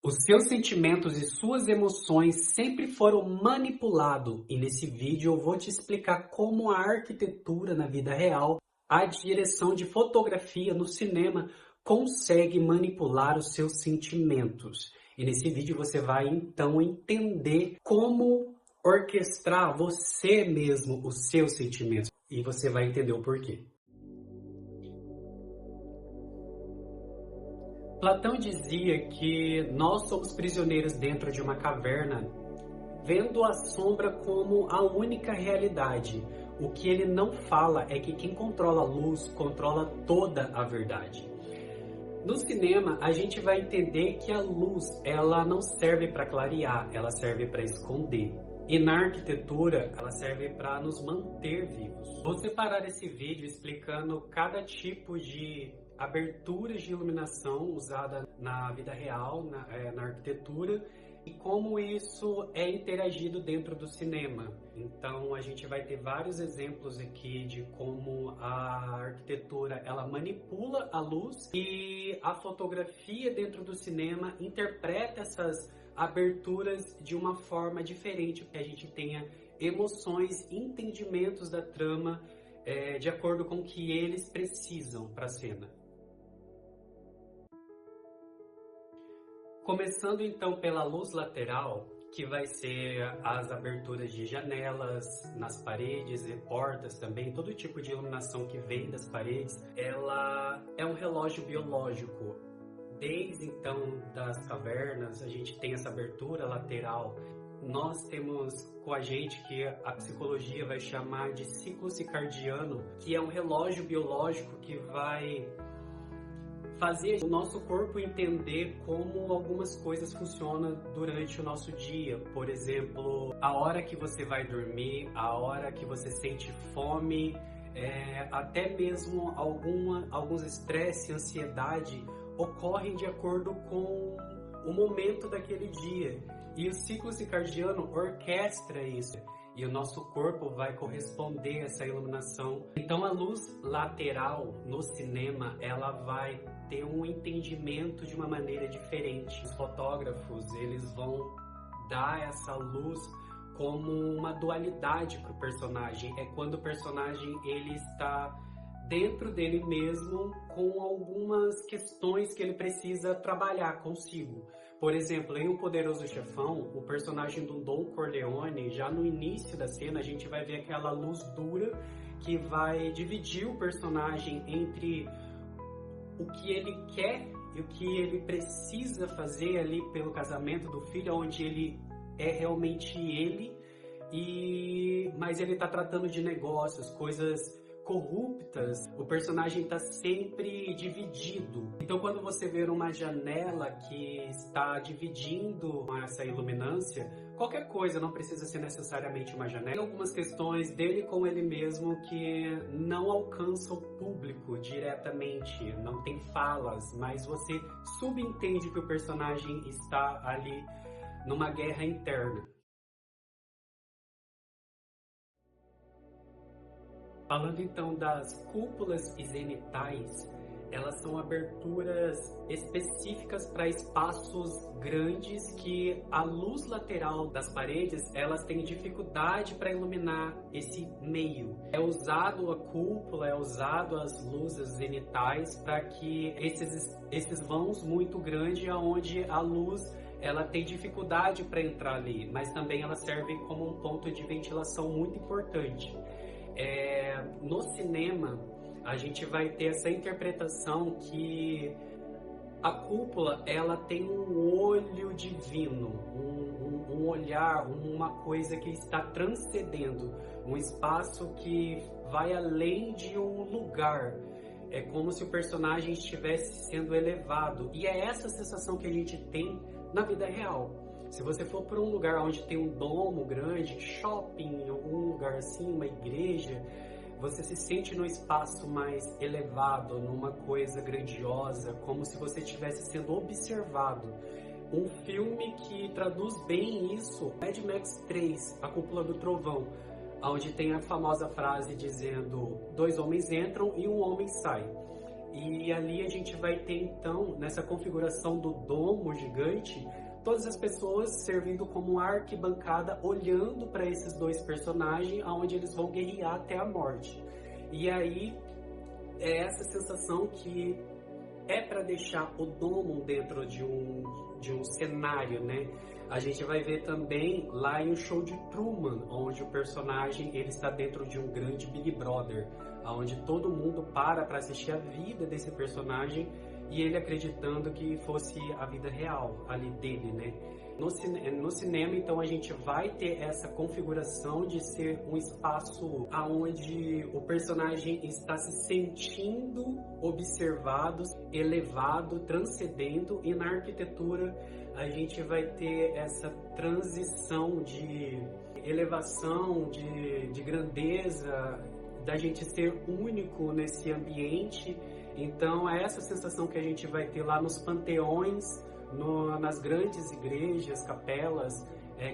Os seus sentimentos e suas emoções sempre foram manipulados, e nesse vídeo eu vou te explicar como a arquitetura na vida real, a direção de fotografia no cinema consegue manipular os seus sentimentos. E nesse vídeo você vai então entender como orquestrar você mesmo os seus sentimentos, e você vai entender o porquê. Platão dizia que nós somos prisioneiros dentro de uma caverna, vendo a sombra como a única realidade. O que ele não fala é que quem controla a luz controla toda a verdade. No cinema, a gente vai entender que a luz, ela não serve para clarear, ela serve para esconder. E na arquitetura, ela serve para nos manter vivos. Vou separar esse vídeo explicando cada tipo de aberturas de iluminação usada na vida real, na arquitetura, e como isso é interagido dentro do cinema. Então a gente vai ter vários exemplos aqui de como a arquitetura ela manipula a luz e a fotografia dentro do cinema interpreta essas aberturas de uma forma diferente, para que a gente tenha emoções, entendimentos da trama de acordo com o que eles precisam para a cena. Começando então pela luz lateral, que vai ser as aberturas de janelas nas paredes e portas também, todo tipo de iluminação que vem das paredes, ela é um relógio biológico. Desde então das cavernas, a gente tem essa abertura lateral. Nós temos com a gente que a psicologia vai chamar de ciclo circadiano, que é um relógio biológico que vai fazer o nosso corpo entender como algumas coisas funcionam durante o nosso dia. Por exemplo, a hora que você vai dormir, a hora que você sente fome, até mesmo alguns estresse e ansiedade ocorrem de acordo com o momento daquele dia. E o ciclo circadiano orquestra isso. E o nosso corpo vai corresponder a essa iluminação. Então a luz lateral no cinema, ela vai ter um entendimento de uma maneira diferente. Os fotógrafos, eles vão dar essa luz como uma dualidade para o personagem. É quando o personagem ele está dentro dele mesmo com algumas questões que ele precisa trabalhar consigo. Por exemplo, em O Poderoso Chefão, o personagem do Don Corleone, já no início da cena, a gente vai ver aquela luz dura que vai dividir o personagem entre o que ele quer e o que ele precisa fazer ali pelo casamento do filho, onde ele é realmente ele, mas ele está tratando de negócios, coisas corruptas. O personagem está sempre dividido. Então quando você vê uma janela que está dividindo essa iluminância, qualquer coisa, não precisa ser necessariamente uma janela. Tem algumas questões dele com ele mesmo que não alcançam o público diretamente, não tem falas, mas você subentende que o personagem está ali numa guerra interna. Falando então das cúpulas e zenitais, elas são aberturas específicas para espaços grandes que a luz lateral das paredes, elas têm dificuldade para iluminar esse meio. É usado a cúpula, é usado as luzes zenitais para que esses vãos muito grandes aonde a luz ela tem dificuldade para entrar ali, mas também ela serve como um ponto de ventilação muito importante. No cinema, a gente vai ter essa interpretação que a cúpula ela tem um olho divino, um olhar, uma coisa que está transcendendo, um espaço que vai além de um lugar. É como se o personagem estivesse sendo elevado, e é essa sensação que a gente tem na vida real. Se você for para um lugar onde tem um domo grande, shopping, algum lugar assim, uma igreja, você se sente num espaço mais elevado, numa coisa grandiosa, como se você estivesse sendo observado. Um filme que traduz bem isso, Mad Max 3, A Cúpula do Trovão, onde tem a famosa frase dizendo: 2 homens entram e um homem sai. E ali a gente vai ter então, nessa configuração do domo gigante, todas as pessoas servindo como arquibancada, olhando para esses dois personagens, aonde eles vão guerrear até a morte. E aí é essa sensação que é para deixar o domo dentro de um cenário, né? A gente vai ver também lá em O Show de Truman, onde o personagem ele está dentro de um grande Big Brother, onde todo mundo para assistir a vida desse personagem e ele acreditando que fosse a vida real ali dele, né? No cinema, então, a gente vai ter essa configuração de ser um espaço onde o personagem está se sentindo observado, elevado, transcendendo, e na arquitetura a gente vai ter essa transição de elevação, de grandeza, da gente ser único nesse ambiente. Então é essa sensação que a gente vai ter lá nos panteões, nas grandes igrejas, capelas,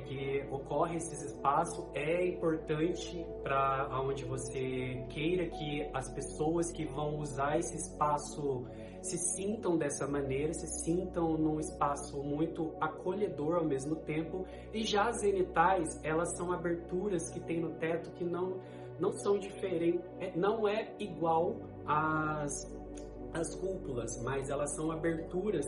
que ocorre esses espaços. É importante para onde você queira que as pessoas que vão usar esse espaço se sintam dessa maneira, se sintam num espaço muito acolhedor ao mesmo tempo. E já as zenitais, elas são aberturas que tem no teto que não são diferentes, não é igual às cúpulas, mas elas são aberturas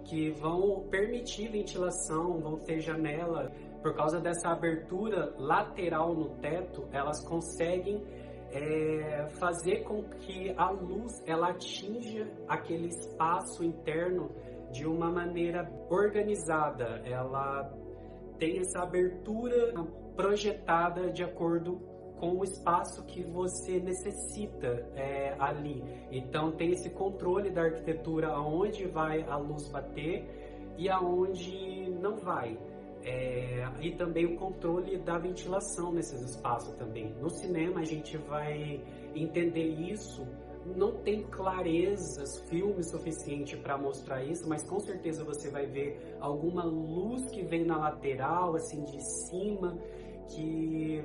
que vão permitir ventilação, vão ter janela. Por causa dessa abertura lateral no teto, elas conseguem fazer com que a luz ela atinja aquele espaço interno de uma maneira organizada. Ela tem essa abertura projetada de acordo com o espaço que você necessita ali. Então tem esse controle da arquitetura aonde vai a luz bater e aonde não vai. E também o controle da ventilação nesses espaços também. No cinema a gente vai entender isso. Não tem clareza, filme suficiente para mostrar isso, mas com certeza você vai ver alguma luz que vem na lateral, assim de cima, que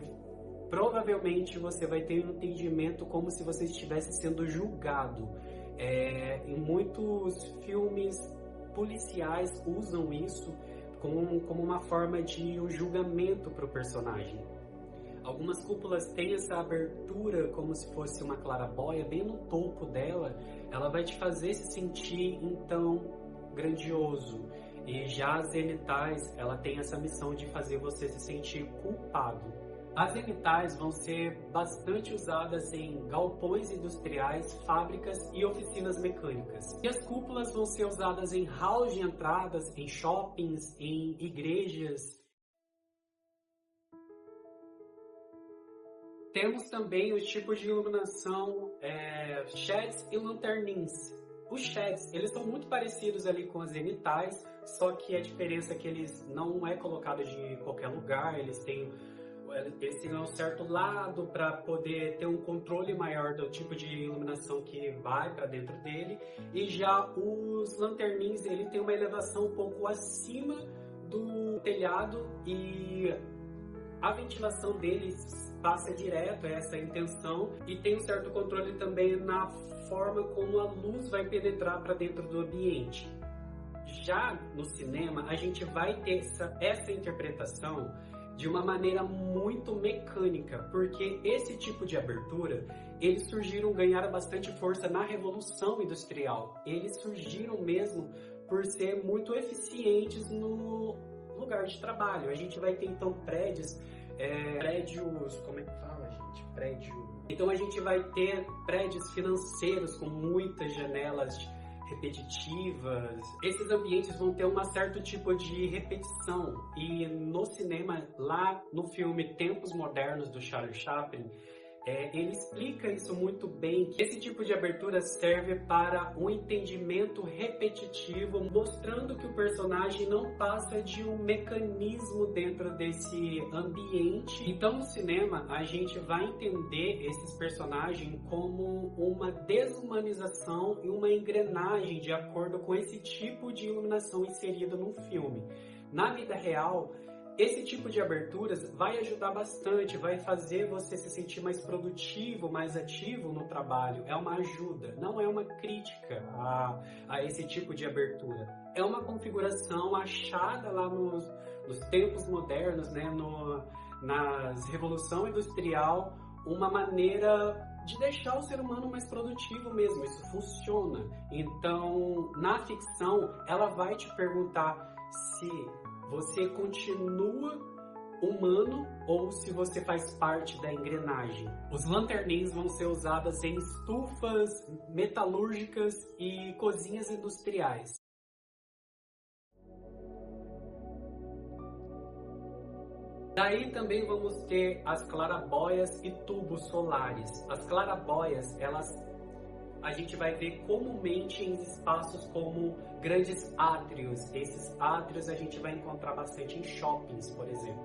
provavelmente você vai ter um entendimento como se você estivesse sendo julgado. Em muitos filmes policiais usam isso como uma forma de um julgamento para o personagem. Algumas cúpulas têm essa abertura como se fosse uma clarabóia, bem no topo dela, ela vai te fazer se sentir então grandioso. E já as zenitais, ela tem essa missão de fazer você se sentir culpado. As zenitais vão ser bastante usadas em galpões industriais, fábricas e oficinas mecânicas. E as cúpulas vão ser usadas em halls de entradas, em shoppings, em igrejas. Temos também os tipos de iluminação, sheds e lanternins. Os sheds, eles são muito parecidos ali com as zenitais, só que a diferença é que eles não é colocado de qualquer lugar, eles têm um certo lado para poder ter um controle maior do tipo de iluminação que vai para dentro dele. E já os lanternins, ele tem uma elevação um pouco acima do telhado e a ventilação deles passa direto, essa intenção, e tem um certo controle também na forma como a luz vai penetrar para dentro do ambiente. Já no cinema, a gente vai ter essa interpretação de uma maneira muito mecânica, porque esse tipo de abertura, eles ganharam bastante força na Revolução Industrial. Eles surgiram mesmo por ser muito eficientes no lugar de trabalho. A gente vai ter então prédios, como é que fala, gente? Então a gente vai ter prédios financeiros com muitas janelas repetitivas. Esses ambientes vão ter um certo tipo de repetição. E no cinema, lá no filme Tempos Modernos do Charlie Chaplin, ele explica isso muito bem, que esse tipo de abertura serve para um entendimento repetitivo, mostrando que o personagem não passa de um mecanismo dentro desse ambiente. Então no cinema a gente vai entender esses personagens como uma desumanização e uma engrenagem de acordo com esse tipo de iluminação inserida no filme. Na vida real, Esse tipo de aberturas vai ajudar bastante, vai fazer você se sentir mais produtivo, mais ativo no trabalho. É uma ajuda, não é uma crítica a esse tipo de abertura. É uma configuração achada lá nos tempos modernos, né? Na Revolução Industrial, uma maneira de deixar o ser humano mais produtivo mesmo. Isso funciona. Então, na ficção, ela vai te perguntar se você continua humano ou se você faz parte da engrenagem. Os lanternins vão ser usados em estufas metalúrgicas e cozinhas industriais. Daí também vamos ter as clarabóias e tubos solares. As clarabóias, a gente vai ver comumente em espaços como grandes átrios. Esses átrios a gente vai encontrar bastante em shoppings, por exemplo.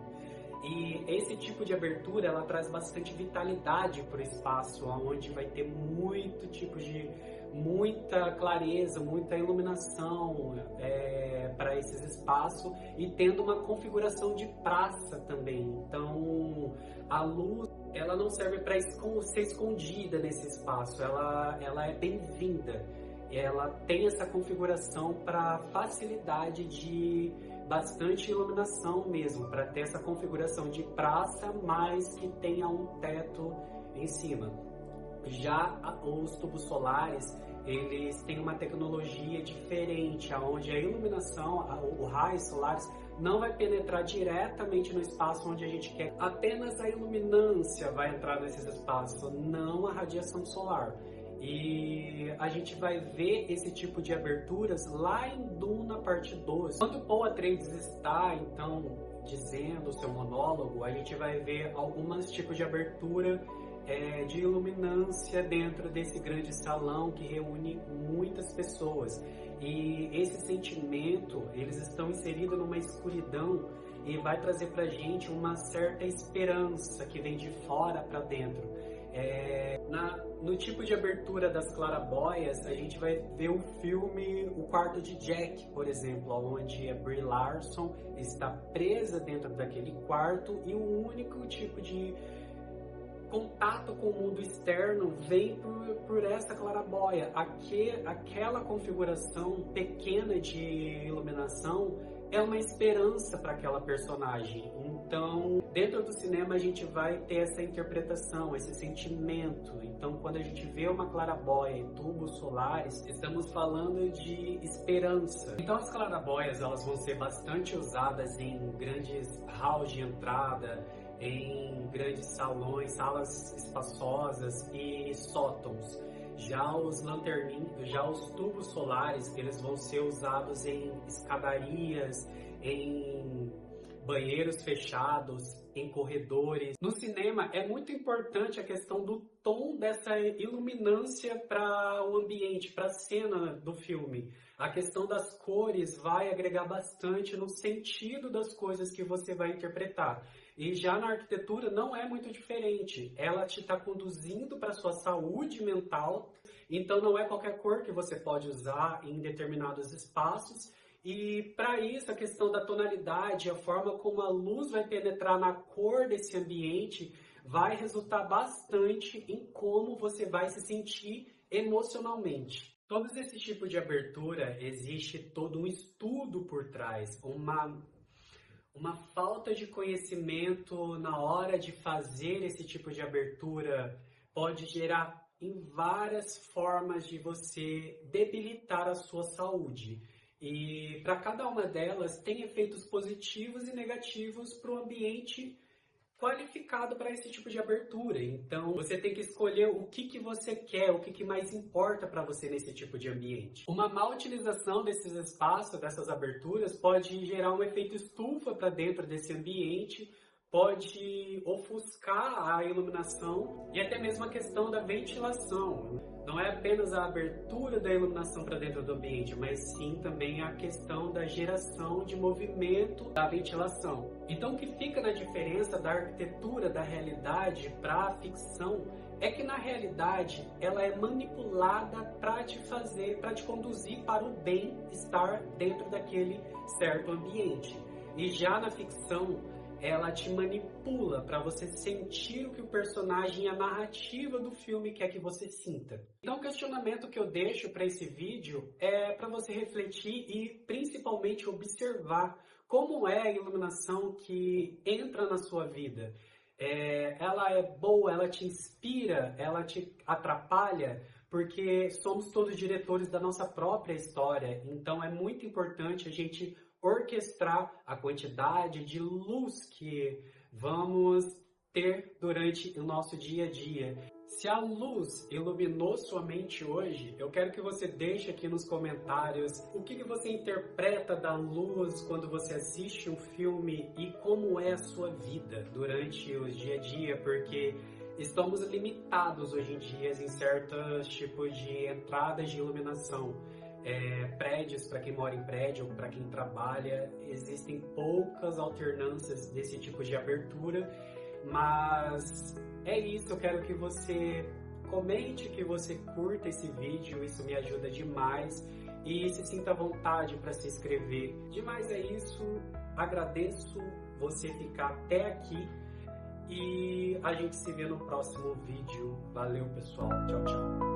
E esse tipo de abertura, ela traz bastante vitalidade para o espaço, onde vai ter muita clareza, muita iluminação para esses espaços, e tendo uma configuração de praça também. Então, a luz, ela não serve para ser escondida nesse espaço, ela é bem-vinda. Ela tem essa configuração para facilidade de bastante iluminação mesmo, para ter essa configuração de praça, mas que tenha um teto em cima. Já os tubos solares, eles têm uma tecnologia diferente, onde a iluminação, os raios solares, não vai penetrar diretamente no espaço onde a gente quer. Apenas a iluminância vai entrar nesses espaços, não a radiação solar. E a gente vai ver esse tipo de aberturas lá em Duna parte 2. Quando Paul Atreides está, então, dizendo o seu monólogo, a gente vai ver alguns tipos de abertura de iluminância dentro desse grande salão que reúne muitas pessoas. E esse sentimento, eles estão inseridos numa escuridão, e vai trazer pra gente uma certa esperança que vem de fora para dentro. No tipo de abertura das clarabóias, a gente vai ver o filme O Quarto de Jack, por exemplo, onde a Brie Larson está presa dentro daquele quarto, e o único tipo de contato com o mundo externo vem por essa clarabóia. Aquela configuração pequena de iluminação é uma esperança para aquela personagem. Então, dentro do cinema a gente vai ter essa interpretação, esse sentimento. Então, quando a gente vê uma clarabóia e tubos solares, estamos falando de esperança. Então, as clarabóias, elas vão ser bastante usadas em grandes halls de entrada, em grandes salões, salas espaçosas e sótãos. Já os tubos solares, eles vão ser usados em escadarias, em banheiros fechados, em corredores. No cinema é muito importante a questão do tom dessa iluminância para o ambiente, para a cena do filme. A questão das cores vai agregar bastante no sentido das coisas que você vai interpretar. E já na arquitetura não é muito diferente. Ela te está conduzindo para a sua saúde mental. Então não é qualquer cor que você pode usar em determinados espaços. E para isso, a questão da tonalidade, a forma como a luz vai penetrar na cor desse ambiente, vai resultar bastante em como você vai se sentir emocionalmente. Todos esse tipo de abertura, existe todo um estudo por trás, uma falta de conhecimento na hora de fazer esse tipo de abertura pode gerar em várias formas de você debilitar a sua saúde. E para cada uma delas tem efeitos positivos e negativos para o ambiente qualificado para esse tipo de abertura. Então você tem que escolher o que você quer, o que mais importa para você nesse tipo de ambiente. Uma má utilização desses espaços, dessas aberturas, pode gerar um efeito estufa para dentro desse ambiente, pode ofuscar a iluminação e até mesmo a questão da ventilação. Não é apenas a abertura da iluminação para dentro do ambiente, mas sim também a questão da geração de movimento da ventilação. Então o que fica na diferença da arquitetura da realidade para a ficção é que na realidade ela é manipulada para te conduzir para o bem-estar dentro daquele certo ambiente. E já na ficção, ela te manipula para você sentir o que o personagem e a narrativa do filme quer que você sinta. Então, o questionamento que eu deixo para esse vídeo é para você refletir e principalmente observar como é a iluminação que entra na sua vida. Ela é boa, ela te inspira, ela te atrapalha, porque somos todos diretores da nossa própria história. Então, é muito importante a gente orquestrar a quantidade de luz que vamos ter durante o nosso dia a dia. Se a luz iluminou sua mente hoje, eu quero que você deixe aqui nos comentários o que você interpreta da luz quando você assiste um filme e como é a sua vida durante o dia a dia, porque estamos limitados hoje em dia em certos tipos de entradas de iluminação. Prédios, para quem mora em prédio ou para quem trabalha, existem poucas alternâncias desse tipo de abertura, mas é isso. Eu quero que você comente, que você curta esse vídeo, isso me ajuda demais, e se sinta à vontade para se inscrever. Demais é isso, agradeço você ficar até aqui e a gente se vê no próximo vídeo. Valeu, pessoal, tchau, tchau.